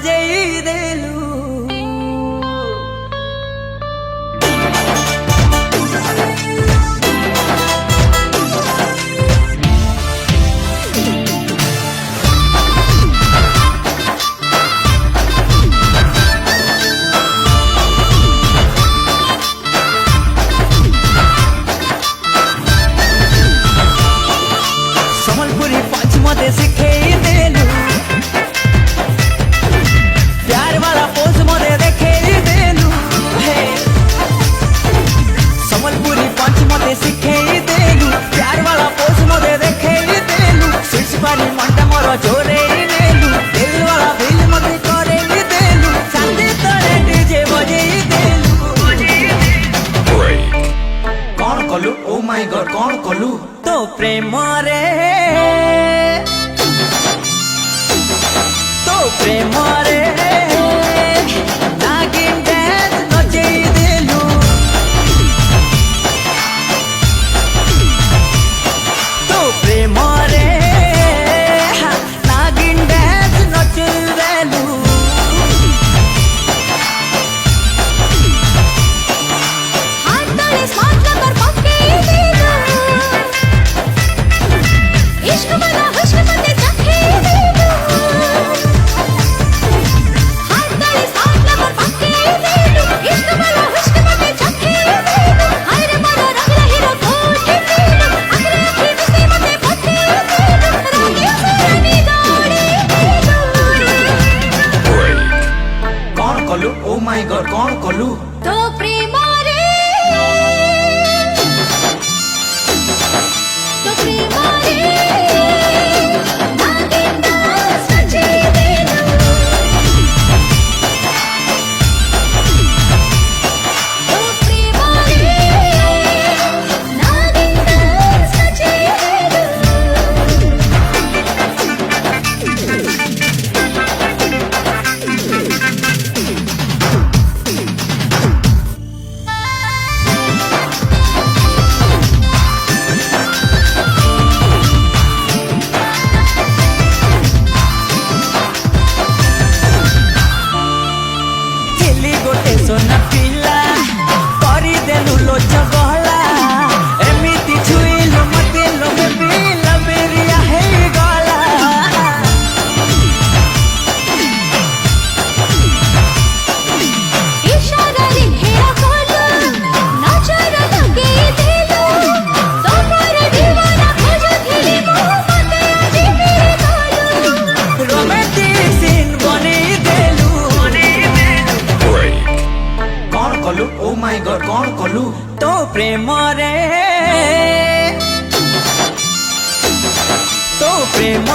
बजेई देलू। संबलपुरी पंच मते सिखेई देलू, प्यार वाला पोज मते देखेई देलू। संबलपुरी पंच मते सिखेई देलू, प्यार वाला पोज मते देखेई देलू। सिरसिपारी मंडा मोर जोरेई देलू, दिल वाला दिल मते करेई देलू। चांदी तले डीजे बजेई देलू। कौन कलू? ओ माय गॉड कौन कलू? तो प्रेम रे, तो प्रेम रे नागिन डांस नचेई देलू। तो प्रेम रे नागिन डांस नचेई देलू। हाथ तले स्मार्ट नंबर पक्के देलू, इश्क वाला हुस्न मते चखे देलू। हाथ तले स्मार्ट नंबर पक्के देलू, इश्क वाला हुस्न मते चखे देलू। हर मारा रंग हीरो कोट देलू, अखरे अखरे मिसे मते पथे देलू। रानी रानी गाड़ी देलू। कौन कलू? ओ माय गॉड कौन कलू? तो प्रेम रे, तो प्रेम रे नागिन डांस नचेई देलू। तो प्रेम रे नागिन डांस नचेई देलू। चिल्ली गोटे सोना पिला करी देलू लोच गहला। एमिति छुइलु मते लोमे पिला बेरिया हे गला। इशारा रे घेरा कोलू, नजर लगे देलू। तोहर दीवाना खोज थिली मोहब्बत अजीबी कोलू। रोमांटिक सीन बनेई देलू। कौन कलू? ओ माय गॉड कौन कलू? तो प्रेम रे, तो प्रेम